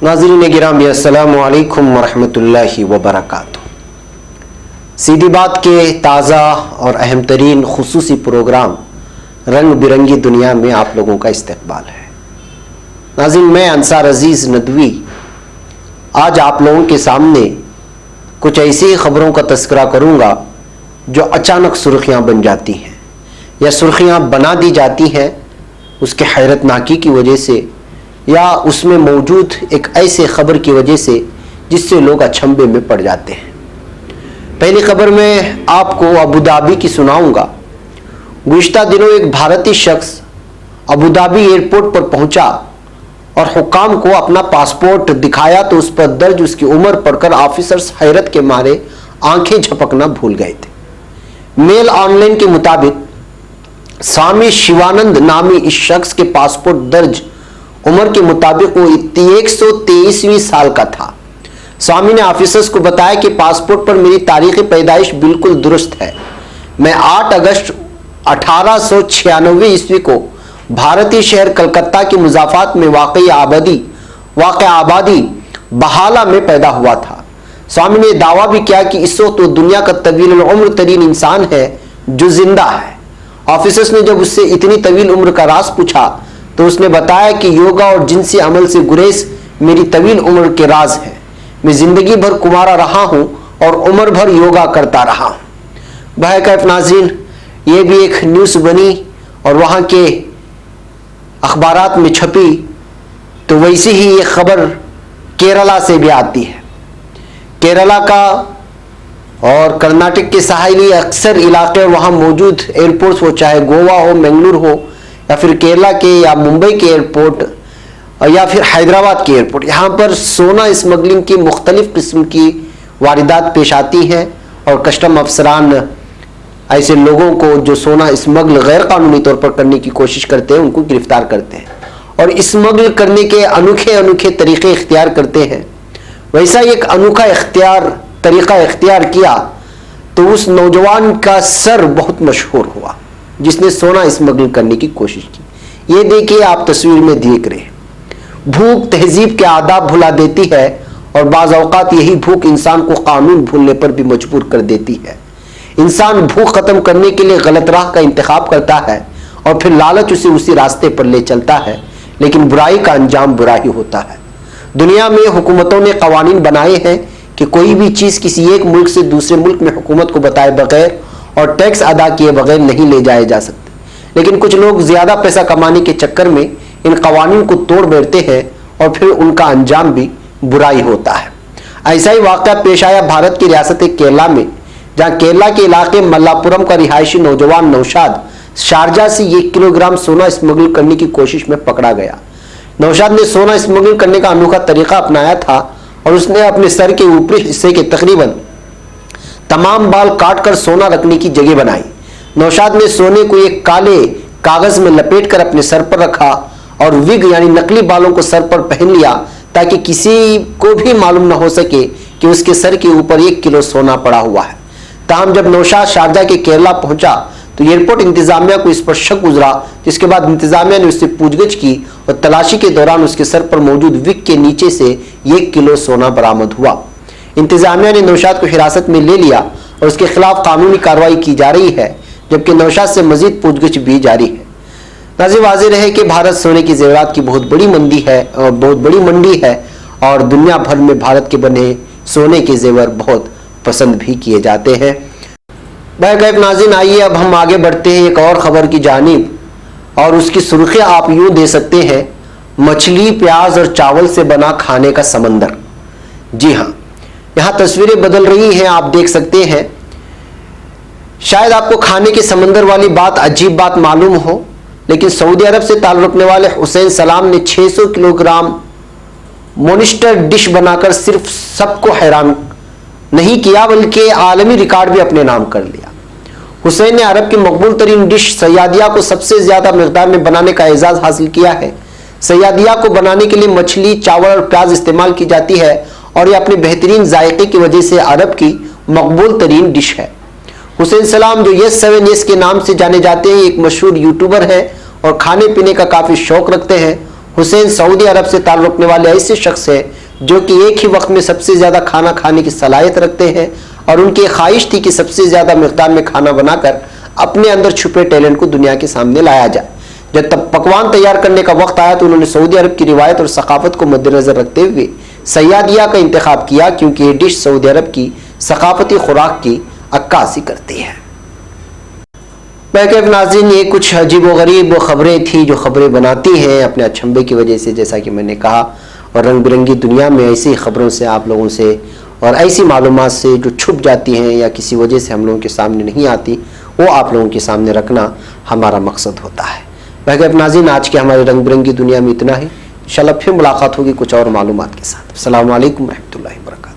नाज़रीन गिरामी अस्सलामु अलैकुम वरहमतुल्लाहि वबरकातुहू। सीधी बात के ताज़ा और अहम तरीन खुसूसी प्रोग्राम रंग बिरंगी दुनिया में आप लोगों का इस्तकबाल है। नाज़रीन, मैं अंसार अजीज़ नदवी आज आप लोगों के सामने कुछ ऐसी खबरों का तस्करा करूँगा जो अचानक सुर्खियाँ बन जाती हैं या सुर्खियाँ बना दी जाती हैं उसके हैरतनाकी की वजह से या उसमें मौजूद एक ऐसे खबर की वजह से जिससे लोग अचंभे में पड़ जाते हैं। पहली खबर में आपको अबू धाबी की सुनाऊंगा। गुज़िश्ता दिनों एक भारतीय शख्स अबू धाबी एयरपोर्ट पर पहुंचा और हुक्काम को अपना पासपोर्ट दिखाया तो उस पर दर्ज उसकी उम्र पढ़कर ऑफिसर्स हैरत के मारे आंखें झपकना भूल गए थे। मेल ऑनलाइन के मुताबिक स्वामी शिवानंद नामी इस शख्स के पासपोर्ट दर्ज उम्र के मुताबिक वो 123वीं साल का था। स्वामी ने ऑफिसर्स को बताया कि पासपोर्ट पर मेरी तारीख पैदाइश बिल्कुल दुरुस्त है। मैं 8 अगस्त 1896 ईस्वी को भारतीय शहर कलकत्ता के मुज़ाफ़ात में वाक़ आबादी बहाला में पैदा हुआ था। स्वामी ने दावा भी किया कि इस वक्त वो दुनिया का तवील उम्र तरीन इंसान है जो जिंदा है। ऑफिसर्स ने जब उससे इतनी तवील उम्र का राज पूछा तो उसने बताया कि योगा और जिनसी अमल से गुरेज मेरी तवील उम्र के राज है। मैं जिंदगी भर कुमारा रहा हूं और उम्र भर योगा करता रहा हूं। बहरकैफ नाज़रीन, ये भी एक न्यूज़ बनी और वहां के अखबारात में छपी तो वैसी ही ये खबर केरला से भी आती है। केरला का और कर्नाटक के साहिली अक्सर इलाके वहाँ मौजूद एयरपोर्ट्स हो, चाहे गोवा हो, मंगलुरु हो या फिर केरला के या मुंबई के एयरपोर्ट या फिर हैदराबाद के एयरपोर्ट, यहाँ पर सोना स्मगलिंग की मुख्तलिफ किस्म की वारदात पेश आती हैं और कस्टम अफसरान ऐसे लोगों को जो सोना स्मगल गैर कानूनी तौर पर करने की कोशिश करते हैं उनको गिरफ्तार करते हैं और स्मगल करने के अनोखे अनोखे तरीके इख्तियार करते हैं। वैसा एक अनोखा तरीका इख्तियार किया तो उस नौजवान का सर बहुत मशहूर हुआ जिसने सोना स्मगल करने की कोशिश की। ये देखिए, आप तस्वीर में देख रहे हैं। भूख तहजीब के आदाब भुला देती है और बाज़ औक़ात यही भूख इंसान को कानून भूलने पर भी मजबूर कर देती है। इंसान भूख खत्म करने के लिए गलत राह का इंतखाब करता है और फिर लालच उसे उसी रास्ते पर ले चलता है, लेकिन बुराई का अंजाम बुरा ही होता है। दुनिया में हुकूमतों ने कवानीन बनाए हैं कि कोई भी चीज़ किसी एक मुल्क से दूसरे मुल्क में हुकूमत को बताए बगैर और टैक्स अदा किए बगैर नहीं ले जाए जा सकते, लेकिन कुछ लोग ज़्यादा पैसा कमाने के चक्कर में इन कवानीन को तोड़ बैठते हैं और फिर उनका अंजाम भी बुराई होता है। ऐसा ही वाक़या पेश आया भारत की रियासत केरला में, जहाँ केरला के इलाके मल्लापुरम का रिहायशी नौजवान नौशाद शारजा से 1 किलोग्राम सोना स्मगल करने की कोशिश में पकड़ा गया। नौशाद ने सोना स्मगल करने का अनोखा तरीका अपनाया था और उसने अपने सर के ऊपरी हिस्से के तकरीबन तमाम बाल काटकर सोना रखने की जगह बनाई। नौशाद ने सोने को एक काले कागज में लपेटकर अपने सर पर रखा और विग यानी नकली बालों को सर पर पहन लिया ताकि किसी को भी मालूम न हो सके कि उसके सर के ऊपर 1 किलो सोना पड़ा हुआ है। ताहम जब नौशाद शारजा के केरला पहुंचा तो एयरपोर्ट इंतजामिया को इस पर शक गुजरा, जिसके बाद इंतजामिया ने उससे पूछगछ की और तलाशी के दौरान उसके सर पर मौजूद विग के नीचे से 1 किलो सोना बरामद हुआ। इंतजामिया ने नौशाद को हिरासत में ले लिया और उसके खिलाफ कानूनी कार्रवाई की जा रही है, जबकि नौशाद से मजीद पूछगछ भी जारी है। नाज़रीन, वाज़ेह रहे कि भारत सोने की ज़ेवरात की बहुत बड़ी मंडी है और दुनिया भर में भारत के बने सोने के जेवर बहुत पसंद भी किए जाते हैं। बहरकैफ नाज़रीन, आइए अब हम आगे बढ़ते हैं एक और ख़बर की जानिब और उसकी सुर्खियाँ आप यूँ दे सकते हैं, मछली, प्याज और चावल से बना खाने का समंदर। जी हाँ, यहाँ तस्वीरें बदल रही हैं, आप देख सकते हैं। शायद आपको खाने के समंदर वाली बात अजीब बात मालूम हो, लेकिन सऊदी अरब से ताल्लुक़ रखने वाले हुसैन सलाम ने 600 किलोग्राम मोनिस्टर डिश बनाकर सिर्फ सबको हैरान नहीं किया बल्कि आलमी रिकॉर्ड भी अपने नाम कर लिया। हुसैन ने अरब की मकबूल तरीन डिश सयादिया को सबसे ज़्यादा मकदार में बनाने का एजाज़ हासिल किया है। सयादिया को बनाने के लिए मछली, चावल और प्याज इस्तेमाल की जाती है और यह अपने बेहतरीन जायके की वजह से अरब की मकबूल तरीन डिश है। हुसैन सलाम, जो यस 7 यस के नाम से जाने जाते हैं, एक मशहूर यूट्यूबर है और खाने पीने का काफ़ी शौक रखते हैं। हुसैन सऊदी अरब से ताल्लुक़ रखने वाले ऐसे शख्स है जो कि एक ही वक्त में सबसे ज़्यादा खाना खाने की सलाहियत रखते हैं और उनकी ख्वाहिश थी कि सबसे ज़्यादा मिक़दार में खाना बनाकर अपने अंदर छुपे टैलेंट को दुनिया के सामने लाया जाए। जब तब पकवान तैयार करने का वक्त आया तो उन्होंने सऊदी अरब की रिवायत और सकाफत को मद्देनज़र रखते हुए सयादिया का इंतखाब किया, क्योंकि ये डिश सऊदी अरब की सकाफती खुराक की अक्कासी करती है। नाज़रीन, ये कुछ अजीब व गरीब ख़बरें थी जो ख़बरें बनाती हैं अपने अचंभे की वजह से, जैसा कि मैंने कहा, और रंग बिरंगी दुनिया में ऐसी ख़बरों से आप लोगों से और ऐसी मालूमात से जो छुप जाती हैं या किसी वजह से हम लोगों के सामने नहीं आती, वो आप लोगों के सामने रखना हमारा मकसद होता है। नाज़रीन, आज के हमारे रंग बिरंगी दुनिया में इतना ही। इंशाअल्लाह फिर मुलाकात होगी कुछ और मालूमात के साथ। अस्सलामु अलैकुम रहमतुल्लाहि व बरकातहू।